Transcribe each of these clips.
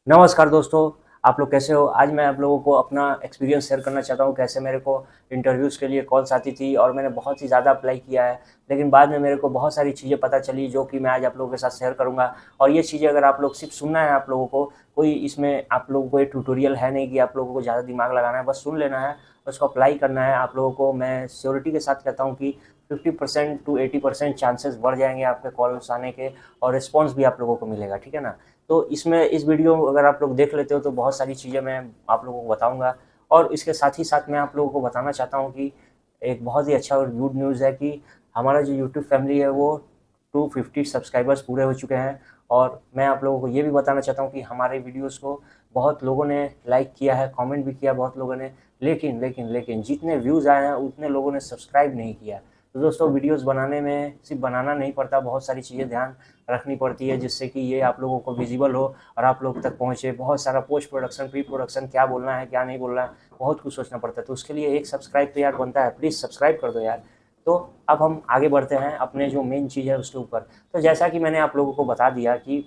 नमस्कार दोस्तों, आप लोग कैसे हो? आज मैं आप लोगों को अपना एक्सपीरियंस शेयर करना चाहता हूँ, कैसे मेरे को इंटरव्यूज़ के लिए कॉल्स आती थी और मैंने बहुत ही ज़्यादा अप्लाई किया है। लेकिन बाद में मेरे को बहुत सारी चीज़ें पता चली जो कि मैं आज आप लोगों के साथ शेयर करूँगा। और ये चीज़ें अगर आप लोग सिर्फ़ सुनना है आप लोगों को, कोई इसमें आप लोगों को ये ट्यूटोरियल है नहीं कि आप लोगों को ज़्यादा दिमाग लगाना है, बस सुन लेना है, उसको अप्लाई करना है। आप लोगों को मैं श्योरिटी के साथ कहता हूँ कि 50% टू 80% चांसेस बढ़ जाएँगे आपके कॉल्स आने के और रिस्पॉन्स भी आप लोगों को मिलेगा, ठीक है ना? तो इसमें इस वीडियो अगर आप लोग देख लेते हो तो बहुत सारी चीज़ें मैं आप लोगों को बताऊँगा और इसके साथ ही साथ मैं आप लोगों को बताना चाहता हूँ कि एक बहुत ही अच्छा और गुड न्यूज़ है कि हमारा जो यूट्यूब फैमिली है वो 250 सब्सक्राइबर्स पूरे हो चुके हैं। और मैं आप लोगों को ये भी बताना चाहता हूँ कि हमारे वीडियोज़ को बहुत लोगों ने लाइक किया है, कमेंट भी किया बहुत लोगों ने, लेकिन जितने व्यूज़ आए हैं उतने लोगों ने सब्सक्राइब नहीं किया। तो दोस्तों वीडियोज़ बनाने में सिर्फ़ बनाना नहीं पड़ता, बहुत सारी चीज़ें ध्यान रखनी पड़ती है जिससे कि ये आप लोगों को विज़िबल हो और आप लोग तक पहुँचे। बहुत सारा पोस्ट प्रोडक्शन, प्री प्रोडक्शन क्या बोलना है, क्या नहीं बोलना है, बहुत कुछ सोचना पड़ता है। तो उसके लिए एक सब्सक्राइब तो यार बनता है, प्लीज़ सब्सक्राइब कर दो यार। तो अब हम आगे बढ़ते हैं अपने जो मेन चीज़ है उसके ऊपर। तो जैसा कि मैंने आप लोगों को बता दिया कि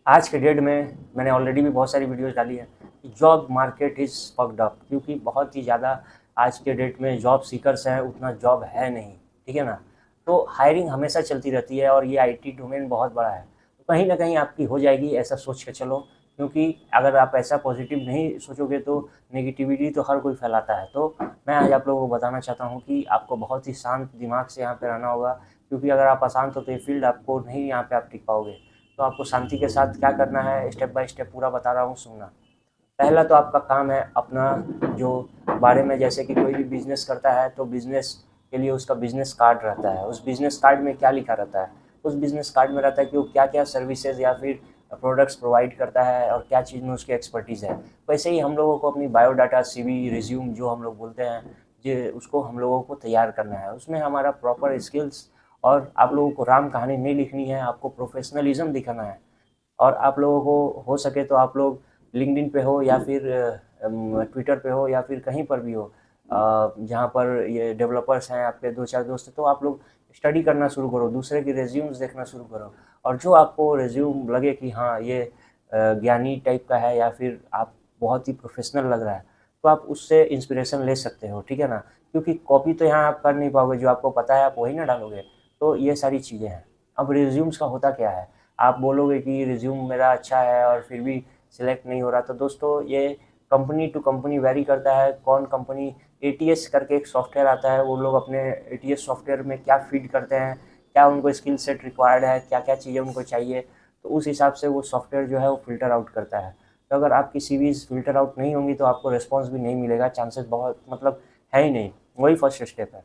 आज के डेट में मैंने ऑलरेडी भी बहुत सारी वीडियोज़ डाली है कि job market is fucked up, क्योंकि बहुत ही ज़्यादा आज के डेट में जॉब सीकर्स हैं, उतना जॉब है नहीं, ठीक है ना? तो हायरिंग हमेशा चलती रहती है और ये आईटी डोमेन बहुत बड़ा है। तो कहीं न कहीं आपकी हो जाएगी, ऐसा सोच के चलो, क्योंकि अगर आप ऐसा पॉज़िटिव नहीं सोचोगे तो नेगेटिविटी तो हर कोई फैलाता है। तो मैं आज आप लोगों को बताना चाहता हूँ कि आपको बहुत ही शांत दिमाग से यहाँ पे रहना होगा, क्योंकि अगर आप अशांत हो तो ये फ़ील्ड आपको नहीं, यहाँ पे आप टिक पाओगे। तो आपको शांति के साथ क्या करना है, स्टेप बाय स्टेप पूरा बता रहा हूँ, सुनना। पहला तो आपका काम है अपना जो बारे में, जैसे कि कोई भी बिज़नेस करता है तो बिज़नेस के लिए उसका बिज़नेस कार्ड रहता है। उस बिज़नेस कार्ड में क्या लिखा रहता है? उस बिज़नेस कार्ड में रहता है कि वो क्या-क्या सर्विसेज़ या फिर प्रोडक्ट्स प्रोवाइड करता है और क्या चीज़ में उसकी एक्सपर्टीज़ है। वैसे ही हम लोगों को अपनी बायोडाटा, सीवी, रिज़्यूम जो हम लोग बोलते हैं, ये उसको हम लोगों को तैयार करना है। उसमें हमारा प्रॉपर स्किल्स, और आप लोगों को राम कहानी नहीं लिखनी है, आपको प्रोफ़ेशनलिज़्म दिखाना है। और आप लोगों को सके तो आप लोग लिंक्डइन पे हो या फिर ट्विटर पे हो या फिर कहीं पर भी हो, जहाँ पर ये डेवलपर्स हैं, आपके 2-4 दोस्त हैं, तो आप लोग स्टडी करना शुरू करो, दूसरे की रिज्यूम्स देखना शुरू करो। और जो आपको रिज्यूम लगे कि हाँ, ये ज्ञानी टाइप का है या फिर आप बहुत ही प्रोफेशनल लग रहा है, तो आप उससे इंस्पिरेशन ले सकते हो, ठीक है ना? क्योंकि कॉपी तो यहाँ आप कर नहीं पाओगे, जो आपको पता है आप वही ना डालोगे। तो ये सारी चीज़ें हैं। अब रिज्यूम्स का होता क्या है? आप बोलोगे कि रिज्यूम मेरा अच्छा है और फिर भी सिलेक्ट नहीं हो रहा, तो दोस्तों ये कंपनी टू कंपनी वैरी करता है। कौन कंपनी, एटीएस करके एक सॉफ्टवेयर आता है, वो लोग अपने एटीएस सॉफ्टवेयर में क्या फीड करते हैं, क्या उनको स्किल सेट रिक्वायर्ड है, क्या-क्या चीज़ें उनको चाहिए, तो उस हिसाब से वो सॉफ्टवेयर जो है वो फ़िल्टर आउट करता है। तो अगर आपकी सीवीज़ फ़िल्टर आउट नहीं होंगी तो आपको रिस्पॉन्स भी नहीं मिलेगा, चांसेस बहुत मतलब है ही नहीं। वही फर्स्ट स्टेप है।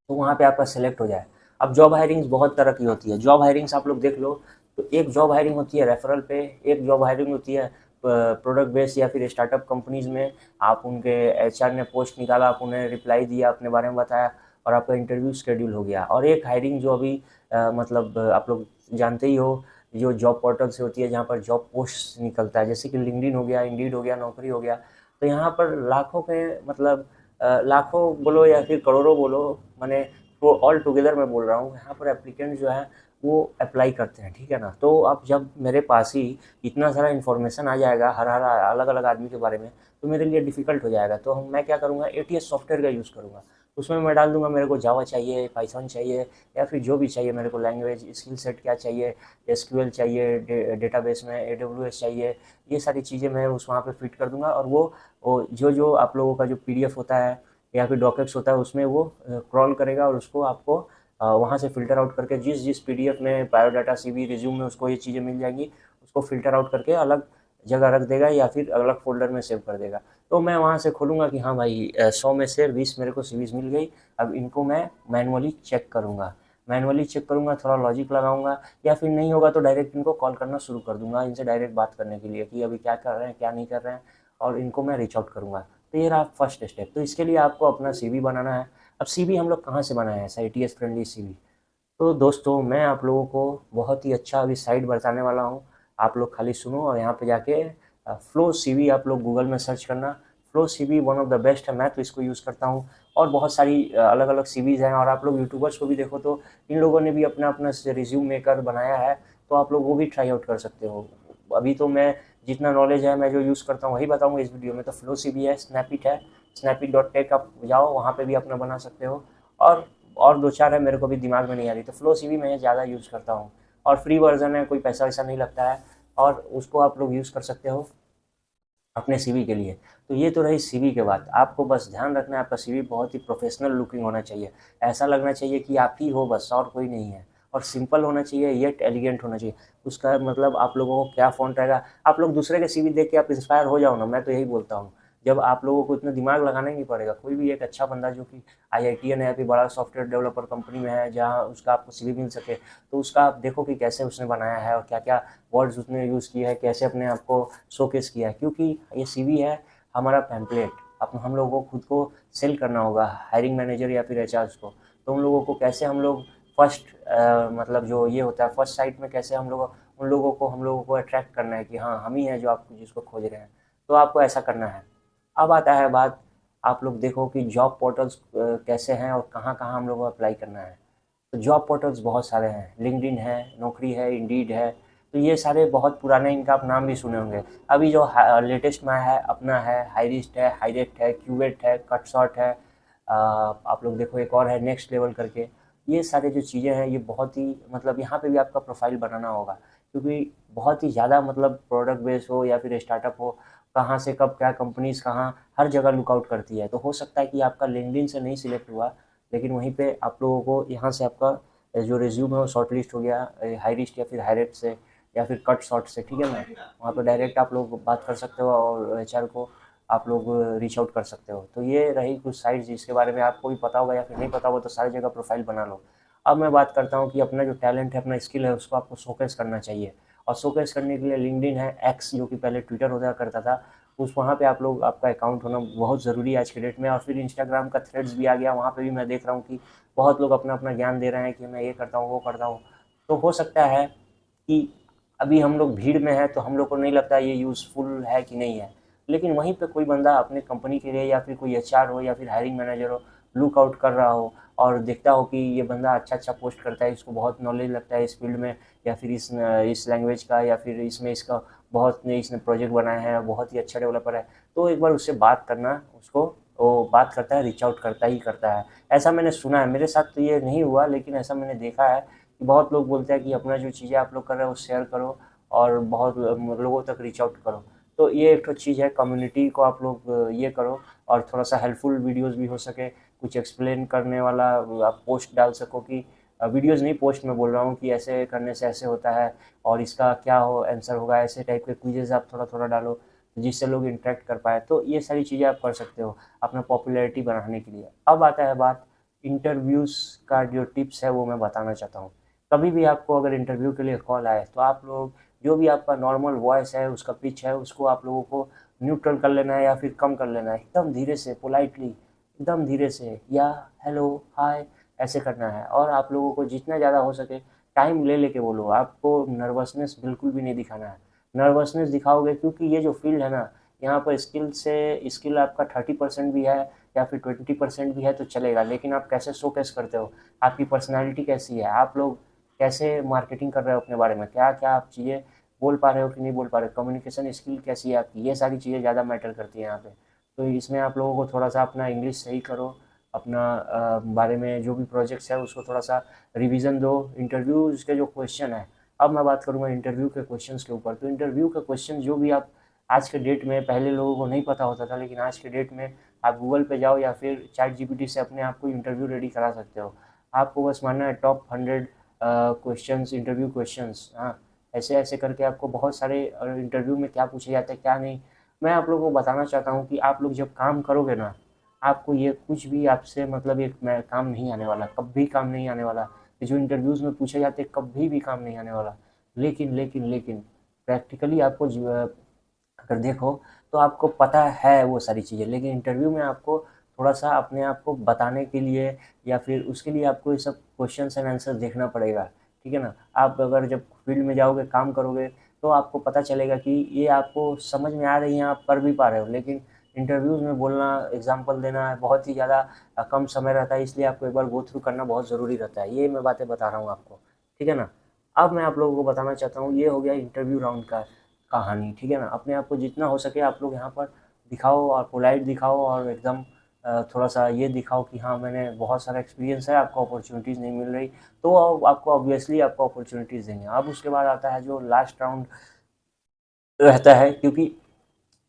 तो वहाँ पे आपका सेलेक्ट हो जाए। अब जॉब हायरिंग्स बहुत तरह की होती है। जॉब हायरिंग्स आप लोग देख लो, तो एक जॉब हायरिंग होती है रेफरल पे, एक जॉब हायरिंग होती है प्रोडक्ट बेस्ड या फिर स्टार्टअप कंपनीज़ में। आप उनके एचआर ने पोस्ट निकाला, आप उन्हें रिप्लाई दिया, अपने बारे में बताया और आपका इंटरव्यू शेड्यूल हो गया। और एक हायरिंग जो अभी मतलब आप लोग जानते ही हो, जो जॉब पोर्टल से होती है जहाँ पर जॉब पोस्ट निकलता है, जैसे कि लिंक्डइन हो गया, इंडीड हो गया, नौकरी हो गया। तो यहाँ पर लाखों के मतलब लाखों बोलो या फिर करोड़ों बोलो, माने वो ऑल टुगेदर मैं बोल रहा हूँ, यहाँ पर एप्लीकेंट जो है वो अप्लाई करते हैं, ठीक है ना? तो अब जब मेरे पास ही इतना सारा इन्फॉर्मेशन आ जाएगा हर अलग-अलग आदमी के बारे में, तो मेरे लिए डिफ़िकल्ट हो जाएगा। तो मैं क्या करूँगा, एटीएस सॉफ्टवेयर का यूज़ करूँगा। उसमें मैं डाल दूँगा मेरे को जावा चाहिए, पाइथन चाहिए या फिर जो भी चाहिए मेरे को लैंग्वेज, स्किल सेट क्या चाहिए, एसक्यूएल चाहिए, डेटाबेस में एडब्ल्यूएस चाहिए, ये सारी चीज़ें मैं उस वहाँ पे फिट कर दूँगा। और वो जो आप लोगों का जो पीडीएफ होता है या फिर डॉक्यूमेंट्स होता है उसमें वो क्रॉल करेगा और उसको आपको वहाँ से फ़िल्टर आउट करके जिस पीडीएफ में बायोडाटा, सीवी, रिज्यूम में उसको ये चीज़ें मिल जाएँगी, उसको फ़िल्टर आउट करके अलग जगह रख देगा या फिर अलग फ़ोल्डर में सेव कर देगा। तो मैं वहाँ से खोलूँगा कि हाँ भाई, 100 में से 20 मेरे को सीवीज़ मिल गई, अब इनको मैं मैनुअली चेक करूँगा। मैनुअली चेक करूँगा, थोड़ा लॉजिक लगाऊँगा, या फिर नहीं होगा तो डायरेक्ट इनको कॉल करना शुरू कर दूँगा, इनसे डायरेक्ट बात करने के लिए कि अभी क्या कर रहे हैं, क्या नहीं कर रहे हैं, और इनको मैं रीच आउट करूँगा। तो ये रहा फर्स्ट स्टेप। तो इसके लिए आपको अपना सीवी बनाना है। अब सीवी हम लोग कहाँ से बनाएँ ऐसा एटीएस फ्रेंडली सीवी? तो दोस्तों मैं आप लोगों को बहुत ही अच्छा अभी साइट बताने वाला हूँ। आप लोग खाली सुनो और यहाँ पे जाके फ्लो सीवी आप लोग गूगल में सर्च करना। Flow CV one of the best है, मैं तो इसको यूज़ करता हूँ। और बहुत सारी अलग-अलग सीवीज़ हैं, और आप लोग यूट्यूबर्स को भी देखो तो इन लोगों ने भी अपना-अपना रिज़्यूम मेकर बनाया है, तो आप लोग वो भी ट्राई आउट कर सकते हो। अभी तो मैं जितना नॉलेज है मैं जो यूज़ करता हूँ वही बताऊँगा इस वीडियो में। तो फ्लो सीवी है, स्नैपइट है, snapit.tech आप जाओ, वहाँ पे भी अपना बना सकते हो। और 2-4 है, मेरे को भी दिमाग में नहीं आ रही। तो फ्लो सीवी मैं ज़्यादा यूज़ करता हूँ और फ्री वर्जन है, कोई पैसा वैसा नहीं लगता है और उसको आप लोग यूज़ कर सकते हो अपने सीवी के लिए। तो ये तो रही सीवी की बात। आपको बस ध्यान रखना है, आपका सीवी बहुत ही प्रोफेशनल लुकिंग होना चाहिए। ऐसा लगना चाहिए कि आप ही हो बस और कोई नहीं है, और सिंपल होना चाहिए येट एलिगेंट होना चाहिए। उसका मतलब आप लोगों को क्या फ़ॉन्ट रहेगा, आप लोग दूसरे के सीवी देख के आप इंस्पायर हो जाओ ना, मैं तो यही बोलता हूँ। जब आप लोगों को इतना दिमाग लगाना ही नहीं पड़ेगा, कोई भी एक अच्छा बंदा जो कि आईआईटीएन है या फिर बड़ा सॉफ्टवेयर डेवलपर कंपनी में है जहाँ उसका आपको सीवी मिल सके, तो उसका आप देखो कि कैसे उसने बनाया है और क्या-क्या वर्ड्स उसने यूज़ किए हैं, कैसे अपने आप को शोकेस किया है। क्योंकि ये सीवी है हमारा पैम्पलेट। अब हम लोगों को खुद को सेल करना होगा हायरिंग मैनेजर या फिर एचआर्स को। तो उन लोगों को कैसे हम लोग फर्स्ट मतलब जो ये होता है फर्स्ट साइट में कैसे हम लोगों को अट्रैक्ट करना है कि हाँ, हम ही हैं जो आप जिसको खोज रहे हैं। तो आपको ऐसा करना है। अब आता है बात, आप लोग देखो कि जॉब पोर्टल्स कैसे हैं और कहाँ-कहाँ हम लोगों को अप्लाई करना है। तो जॉब पोर्टल्स बहुत सारे हैं, लिंक्डइन है, नौकरी है, इंडीड है। तो ये सारे बहुत पुराने, इनका आप नाम भी सुने होंगे। अभी जो लेटेस्ट में है अपना है, हाईरिस्ट है, हाईरेक्ट है, क्यूवेट है, कटशॉट है, आप लोग देखो एक और है नेक्स्ट लेवल करके। ये सारे जो चीज़ें हैं ये बहुत ही मतलब यहाँ पे भी आपका प्रोफाइल बनाना होगा, क्योंकि बहुत ही ज़्यादा मतलब प्रोडक्ट बेस हो या फिर स्टार्टअप हो, कहाँ से कब क्या कंपनीज़ कहाँ हर जगह लुकआउट करती है। तो हो सकता है कि आपका लिंक्डइन से नहीं सिलेक्ट हुआ, लेकिन वहीं पे आप लोगों को यहाँ से आपका जो रिज्यूम है वो शॉर्टलिस्ट हो गया हाईरिस्ट या फिर हाईरेट से या फिर कट शॉट से, ठीक है ना। वहाँ पर डायरेक्ट आप लोग बात कर सकते हो और एचआर को आप लोग रीच आउट कर सकते हो। तो ये रही कुछ साइट्स जिसके बारे में आपको भी पता होगा या फिर नहीं पता होगा, तो सारी जगह प्रोफाइल बना लो। अब मैं बात करता हूँ कि अपना जो टैलेंट है, अपना स्किल है, उसको आपको शोकेस करना चाहिए। और शोकेस करने के लिए लिंक्डइन है, एक्स जो कि पहले ट्विटर होता करता था, उस वहाँ पे आप लोग आपका अकाउंट होना बहुत ज़रूरी है आज के डेट में। और फिर इंस्टाग्राम का थ्रेड्स भी आ गया, वहाँ पे भी मैं देख रहा हूँ कि बहुत लोग अपना-अपना ज्ञान दे रहे हैं कि मैं ये करता हूँ, वो करता हूँ। तो हो सकता है कि अभी हम लोग भीड़ में हैं, तो हम लोग को नहीं लगता ये यूज़फुल है कि नहीं है। लेकिन वहीं पे कोई बंदा अपने कंपनी के लिए या फिर कोई एचआर हो या फिर हायरिंग मैनेजर हो, लुक आउट कर रहा हो और देखता हो कि ये बंदा अच्छा-अच्छा पोस्ट करता है, इसको बहुत नॉलेज लगता है इस फ़ील्ड में या फिर इस लैंग्वेज का या फिर इसमें इसका बहुत ने इसने प्रोजेक्ट बनाया है, बहुत ही अच्छा डेवलपर है। तो एक बार उससे बात करना, उसको वो बात करता है, रीच आउट करता ही करता है। ऐसा मैंने सुना है, मेरे साथ तो ये नहीं हुआ लेकिन ऐसा मैंने देखा है कि बहुत लोग बोलते हैं कि अपना जो चीज़ें आप लोग कर रहे हो शेयर करो और बहुत लोगों तक रीच आउट करो। तो ये एक तो चीज़ है, कम्युनिटी को आप लोग ये करो और थोड़ा-सा हेल्पफुल वीडियोज़ भी हो सके, कुछ एक्सप्लेन करने वाला आप पोस्ट डाल सको कि वीडियोज़ नहीं, पोस्ट में बोल रहा हूँ कि ऐसे करने से ऐसे होता है और इसका क्या हो आंसर होगा, ऐसे टाइप के क्विज़ेज़ आप थोड़ा-थोड़ा डालो, जिससे लोग इंटरेक्ट कर पाएँ। तो ये सारी चीज़ें आप कर सकते हो अपना पॉपुलैरिटी बढ़ाने के लिए। अब आता है बात इंटरव्यूज़ का, जो टिप्स है वो मैं बताना चाहता हूँ। कभी भी आपको अगर इंटरव्यू के लिए कॉल आए तो आप लोग जो भी आपका नॉर्मल वॉइस है, उसका पिच है, उसको आप लोगों को न्यूट्रल कर लेना है या फिर कम कर लेना है। एकदम धीरे से, पोलाइटली, एकदम धीरे से या हेलो, हाय ऐसे करना है। और आप लोगों को जितना ज़्यादा हो सके टाइम ले लेके बोलो। आपको नर्वसनेस बिल्कुल भी नहीं दिखाना है। नर्वसनेस दिखाओगे, क्योंकि ये जो फ़ील्ड है ना, यहाँ पर स्किल आपका 30% भी है या फिर 20% भी है तो चलेगा, लेकिन आप कैसे शोकेस करते हो, आपकी पर्सनैलिटी कैसी है, आप लोग कैसे मार्केटिंग कर रहे हो अपने बारे में, क्या-क्या आप चीज़ें बोल पा रहे हो कि नहीं बोल पा रहे हो, कम्युनिकेशन स्किल कैसी है आपकी, ये सारी चीज़ें ज़्यादा मैटर करती हैं यहाँ पे। तो इसमें आप लोगों को थोड़ा-सा अपना इंग्लिश सही करो, अपना बारे में जो भी प्रोजेक्ट्स है उसको थोड़ा-सा रिवीजन दो। इंटरव्यूज़ के जो क्वेश्चन है, अब मैं बात करूँगा इंटरव्यू के क्वेश्चंस के ऊपर। तो इंटरव्यू के क्वेश्चन जो भी आप आज के डेट में, पहले लोगों को नहीं पता होता था, लेकिन आज के डेट में आप गूगल पे जाओ या फिर चैट जीपीटी से अपने आप को इंटरव्यू रेडी करा सकते हो। आपको बस मानना है टॉप 100 क्वेश्चंस, इंटरव्यू क्वेश्चंस, हाँ, ऐसे-ऐसे करके आपको बहुत सारे इंटरव्यू में क्या पूछे जाते हैं, क्या नहीं। मैं आप लोगों को बताना चाहता हूँ कि आप लोग जब काम करोगे ना, आपको ये कुछ भी आपसे मतलब एक मैं काम नहीं आने वाला, कभी काम नहीं आने वाला। ये जो इंटरव्यूज़ में पूछे जाते हैं, कभी भी काम नहीं आने वाला। लेकिन प्रैक्टिकली आपको अगर देखो तो आपको पता है वो सारी चीज़ें, लेकिन इंटरव्यू में आपको थोड़ा-सा अपने आप को बताने के लिए या फिर उसके लिए आपको ये सब क्वेश्चन्स एंड आंसर देखना पड़ेगा, ठीक है ना? आप अगर जब फील्ड में जाओगे, काम करोगे, तो आपको पता चलेगा कि ये आपको समझ में आ रही हैं, आप कर भी पा रहे हो, लेकिन इंटरव्यूज़ में बोलना, एग्ज़ाम्पल देना बहुत ही ज़्यादा कम समय रहता है, इसलिए आपको एक बार गो थ्रू करना बहुत ज़रूरी रहता है। ये मैं बातें बता रहा हूँ आपको, ठीक है ना? अब मैं आप लोगों को बताना चाहता हूँ, ये हो गया इंटरव्यू राउंड का। कहानी, ठीक है ना। अपने आप को जितना हो सके आप लोग यहाँ पर दिखाओ और पोलाइट दिखाओ और एकदम थोड़ा सा ये दिखाओ कि हाँ मैंने बहुत सारा एक्सपीरियंस है, आपको अपॉर्चुनिटीज़ नहीं मिल रही तो आपको ऑब्वियसली आपको अपॉर्चुनिटीज़ देंगे। अब उसके बाद आता है जो लास्ट राउंड रहता है, क्योंकि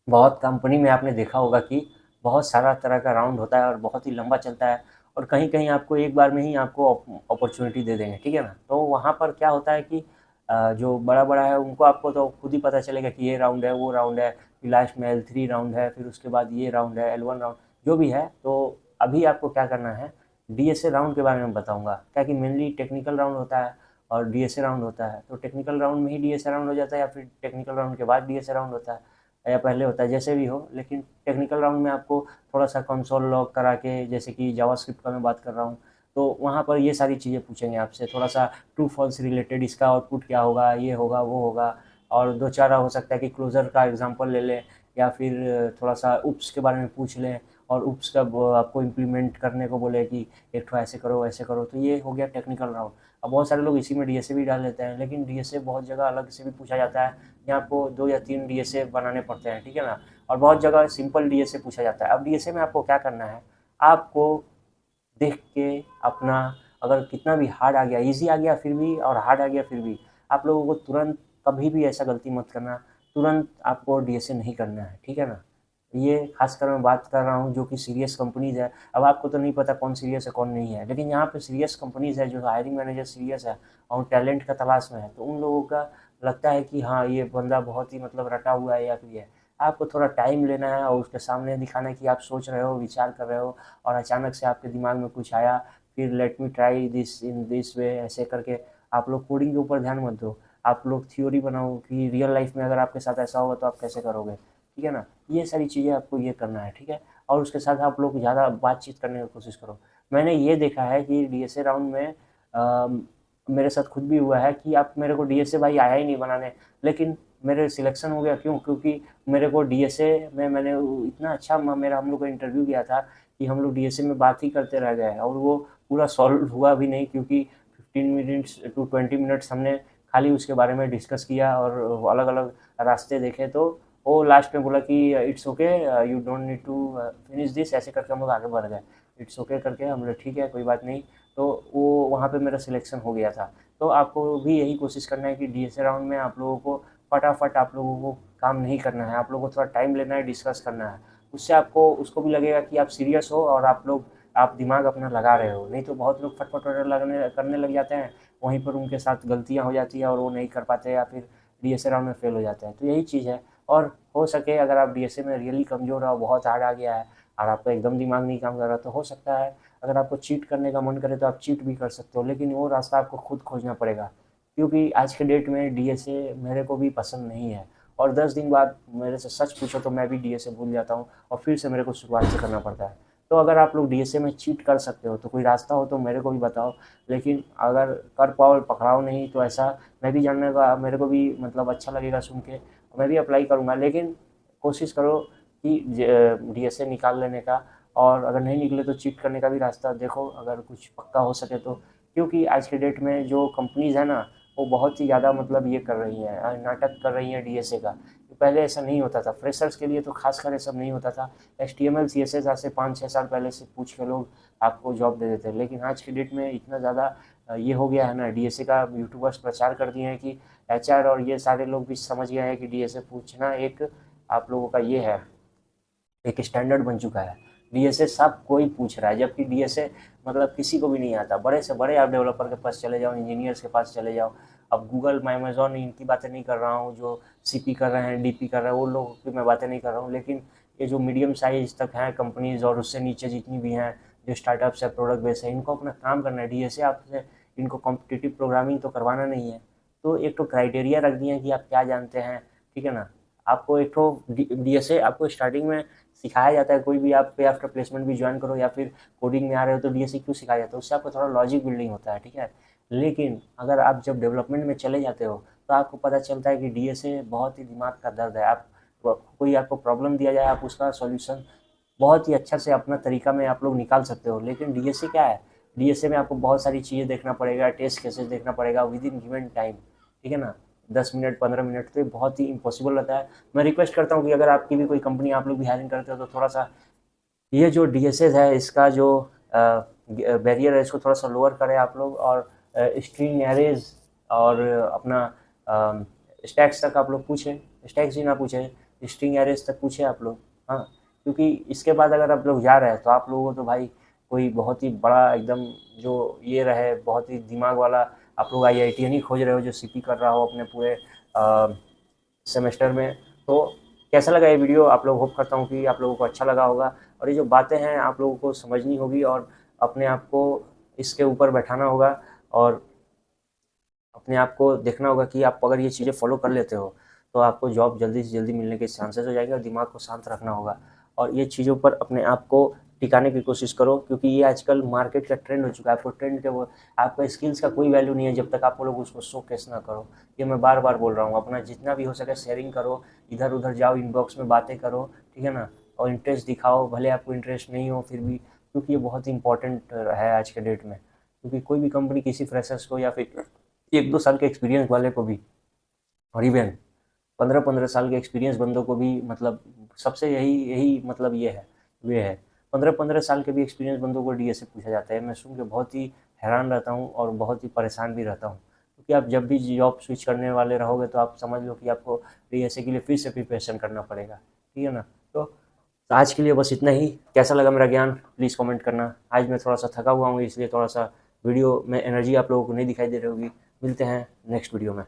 बहुत कंपनी में आपने देखा होगा कि बहुत सारा तरह का राउंड होता है और बहुत ही लंबा चलता है और कहीं-कहीं आपको एक बार में ही आपको अपॉर्चुनिटी दे देंगे, ठीक है ना। तो वहाँ पर क्या होता है कि जो बड़ा-बड़ा है उनको आपको तो खुद ही पता चलेगा कि ये राउंड है, वो राउंड है, फिर लास्ट में L3 राउंड है, फिर उसके बाद ये राउंड है, L1 राउंड जो भी है। तो अभी आपको क्या करना है, डीएसए राउंड के बारे में बताऊँगा, क्या कि मेनली टेक्निकल राउंड होता है और डीएसए राउंड होता है। तो टेक्निकल राउंड में ही डीएसए राउंड हो जाता है या फिर टेक्निकल राउंड के बाद डीएसए राउंड होता है या पहले होता है, जैसे भी हो। लेकिन टेक्निकल राउंड में आपको थोड़ा-सा कंसोल लॉग करा के, जैसे कि जावास्क्रिप्ट का मैं बात कर रहा हूँ, तो वहाँ पर ये सारी चीज़ें पूछेंगे आपसे, थोड़ा-सा ट्रू फॉल्स रिलेटेड, इसका आउटपुट क्या होगा, ये होगा, वो होगा। और 2-4 हो सकता है कि क्लोज़र का एग्ज़ाम्पल ले लें या फिर थोड़ा-सा उप्स के बारे में पूछ लें और उप्स का वो आपको इम्प्लीमेंट करने को बोले कि एक ठो ऐसे करो, वैसे करो। तो ये हो गया टेक्निकल राउंड। अब बहुत सारे लोग इसी में डीएसए भी डाल लेते हैं, लेकिन डीएसए बहुत जगह अलग से भी पूछा जाता है। यहाँ आपको 2 या 3 डीएसए बनाने पड़ते हैं, ठीक है ना। और बहुत जगह सिंपल डीएसए पूछा जाता है। अब डीएसए में आपको क्या करना है, आपको देख के अपना, अगर कितना भी हार्ड आ गया, ईज़ी आ गया फिर भी और हार्ड आ गया फिर भी, आप लोगों को तुरंत कभी भी ऐसा गलती मत करना, तुरंत आपको डीएसए नहीं करना है, ठीक है ना। ये खासकर मैं बात कर रहा हूँ जो कि सीरियस कंपनीज़ है। अब आपको तो नहीं पता कौन सीरियस है, कौन नहीं है, लेकिन यहाँ पे सीरियस कंपनीज़ है, जो हायरिंग मैनेजर सीरियस है और टैलेंट का तलाश में है, तो उन लोगों का लगता है कि हाँ, ये बंदा बहुत ही मतलब रटा हुआ है या फिर ये है। आपको थोड़ा टाइम लेना है और उसके सामने दिखाना है कि आप सोच रहे हो, विचार कर रहे हो और अचानक से आपके दिमाग में कुछ आया, फिर let me try this in this way, ऐसे करके आप लोग कोडिंग के ऊपर ध्यान मत दो। आप लोग थ्योरी बनाओ कि रियल लाइफ में अगर आपके साथ ऐसा होगा तो आप कैसे करोगे, ठीक है ना। ये सारी चीज़ें आपको ये करना है, ठीक है। और उसके साथ आप लोग ज़्यादा बातचीत करने की कोशिश करो। मैंने ये देखा है कि डीएसए राउंड में मेरे साथ खुद भी हुआ है कि आप, मेरे को डीएसए भाई आया ही नहीं बनाने, लेकिन मेरे सिलेक्शन हो गया। क्यों? क्योंकि मेरे को डीएसए में मैंने इतना अच्छा मेरा हम लोग का इंटरव्यू गया था कि हम लोग डीएसए में बात ही करते रह गए और वो पूरा सॉल्व हुआ भी नहीं, क्योंकि 15 मिनट्स टू 20 मिनट्स हमने खाली उसके बारे में डिस्कस किया और अलग-अलग रास्ते देखे। तो वो लास्ट में बोला कि it's okay, you don't need to finish this, ऐसे करके हम लोग आगे बढ़ गए। इट्स ओके करके हम लोग ठीक है, कोई बात नहीं। तो वो वहाँ पे मेरा सिलेक्शन हो गया था। तो आपको भी यही कोशिश करना है कि डीएसए राउंड में आप लोगों को फटाफट, आप लोगों को काम नहीं करना है, आप लोगों को थोड़ा टाइम लेना है, डिस्कस करना है। उससे आपको, उसको भी लगेगा कि आप सीरियस हो और आप दिमाग अपना लगा रहे हो। नहीं तो बहुत लोग फटफट लगने करने लग जाते हैं, वहीं पर उनके साथ गलतियाँ हो जाती है और वो नहीं कर पाते या फिर डीएसए राउंड में फेल हो जाते हैं। तो यही चीज़ है। और हो सके, अगर आप डीएसए में रियली कमज़ोर हो, बहुत हार्ड आ गया है और आपका एकदम दिमाग नहीं काम कर रहा, तो हो सकता है अगर आपको चीट करने का मन करे तो आप चीट भी कर सकते हो, लेकिन वो रास्ता आपको खुद खोजना पड़ेगा। क्योंकि आज के डेट में डीएसए मेरे को भी पसंद नहीं है और 10 दिन बाद मेरे से सच पूछो तो मैं भी डीएसए भूल जाता हूँ और फिर से मेरे को शुरुआत से करना पड़ता है। तो अगर आप लोग डीएसए में चीट कर सकते हो तो कोई रास्ता हो तो मेरे को भी बताओ, लेकिन अगर कर पाओ, पकड़ाओ नहीं तो ऐसा मैं भी जानने का, मेरे को भी मतलब अच्छा लगेगा सुन के, मैं भी अप्लाई करूँगा। लेकिन कोशिश करो कि डीएसए निकाल लेने का, और अगर नहीं निकले तो चीट करने का भी रास्ता देखो, अगर कुछ पक्का हो सके तो। क्योंकि आज के डेट में जो कंपनीज़ है ना, वो बहुत ही ज़्यादा मतलब ये कर रही हैं, नाटक कर रही हैं डीएसए का। पहले ऐसा नहीं होता था, फ्रेशर्स के लिए तो खासकर ये सब नहीं होता था। एचटीएमएल सीएसएस आज से 5-6 साल पहले से पूछ के लोग आपको जॉब दे देते हैं, लेकिन आज की डेट में इतना ज़्यादा ये हो गया है ना, डीएसए का यूट्यूबर्स प्रचार कर दिए हैं कि एचआर और ये सारे लोग भी समझ गए हैं कि डीएसए पूछना एक आप लोगों का ये है, एक स्टैंडर्ड बन चुका है। डीएसए सब कोई पूछ रहा है, जबकि डीएसए मतलब किसी को भी नहीं आता। बड़े से बड़े आप डेवलपर के पास चले जाओ, इंजीनियर्स के पास चले जाओ। अब गूगल, मैं अमेज़न, इनकी बातें नहीं कर रहा हूँ, जो सीपी कर रहे हैं, डीपी कर रहे हैं, वो लोगों की मैं बातें नहीं कर रहा हूँ। लेकिन ये जो मीडियम साइज़ तक हैं कंपनीज़ और उससे नीचे जितनी भी हैं, जो स्टार्टअप्स है, प्रोडक्ट बेस है, इनको अपना काम करना है। डीएसए आपसे इनको कॉम्पिटिटिव प्रोग्रामिंग तो करवाना नहीं है। तो एक तो क्राइटेरिया रख दिए हैं कि आप क्या जानते हैं, ठीक है ना। आपको एक तो डीएसए आपको स्टार्टिंग में सिखाया जाता है, कोई भी आप पे आफ्टर प्लेसमेंट भी ज्वाइन करो या फिर कोडिंग में आ रहे हो तो डीएसए क्यों सिखाया जाता है, उससे आपको थोड़ा लॉजिक बिल्डिंग होता है, ठीक है। लेकिन अगर आप जब डेवलपमेंट में चले जाते हो तो आपको पता चलता है कि डीएसए बहुत ही दिमाग का दर्द है। आप कोई आपको प्रॉब्लम दिया जाए, आप उसका सॉल्यूशन बहुत ही अच्छा से अपना तरीका में आप लोग निकाल सकते हो। लेकिन डीएसए क्या है, डीएसए में आपको बहुत सारी चीज़ें देखना पड़ेगा, टेस्ट केसेस देखना पड़ेगा विद इन गिवन टाइम, ठीक है ना। 10 मिनट 15 मिनट, तो ये बहुत ही इम्पॉसिबल रहता है। मैं रिक्वेस्ट करता हूँ कि अगर आपकी भी कोई कंपनी, आप लोग भी हायरिंग करते हो, तो थोड़ा सा ये जो DSS है, इसका जो बैरियर है, इसको थोड़ा सा लोअर करें आप लोग, और स्ट्रिंग एरेज और अपना स्टैक्स तक आप लोग पूछें, स्टैक्स ही ना पूछें, स्ट्रिंग एरेज तक पूछें आप लोग। हाँ, क्योंकि इसके बाद अगर आप लोग जा रहे हैं तो आप लोगों को तो भाई कोई बहुत ही बड़ा एकदम जो ये रहे, बहुत ही दिमाग वाला, आप लोग IITian ही खोज रहे हो जो CP कर रहा हो अपने पूरे सेमेस्टर में। तो कैसा लगा ये वीडियो? आप लोग, होप करता हूँ कि आप लोगों को अच्छा लगा होगा, और ये जो बातें हैं आप लोगों को समझनी होगी और अपने आप को इसके ऊपर बैठाना होगा, और अपने आप को देखना होगा कि आप अगर ये चीज़ें फॉलो कर लेते हो तो आपको जॉब जल्दी से जल्दी मिलने के चांसेस हो जाएंगे, और दिमाग को शांत रखना होगा और ये चीज़ों पर अपने आप को टिकाने की कोशिश करो, क्योंकि ये आजकल मार्केट का ट्रेंड हो चुका है। आपको ट्रेंड के वो, आपका स्किल्स का कोई वैल्यू नहीं है जब तक आप लोग उसको शोकेस ना करो। ये मैं बार बार बोल रहा हूँ, अपना जितना भी हो सके शेयरिंग करो, इधर उधर जाओ, इनबॉक्स में बातें करो, ठीक है ना, और इंटरेस्ट दिखाओ, भले आपको इंटरेस्ट नहीं हो फिर भी, क्योंकि ये बहुत ही इंपॉर्टेंट है आज के डेट में। क्योंकि कोई भी कंपनी किसी फ्रेशर्स को या फिर 1-2 साल के एक्सपीरियंस वाले को भी, और इवन 15-15 साल के एक्सपीरियंस बंदों को भी, मतलब सबसे यही यही मतलब ये है, वे है 15-15 साल के भी एक्सपीरियंस बंदों को DSA पूछा जाता है। मैं सुन के बहुत ही हैरान रहता हूँ और बहुत ही परेशान भी रहता हूँ, क्योंकि आप जब भी जॉब स्विच करने वाले रहोगे तो आप समझ लो कि आपको DSA के लिए फिर से प्रिपरेशन करना पड़ेगा, ठीक है ना। तो आज के लिए बस इतना ही। कैसा लगा मेरा ज्ञान प्लीज़ कमेंट करना। आज मैं थोड़ा सा थका हुआ हूँ, इसलिए थोड़ा सा वीडियो में एनर्जी आप लोगों को नहीं दिखाई दे रही होगी। मिलते हैं नेक्स्ट वीडियो में।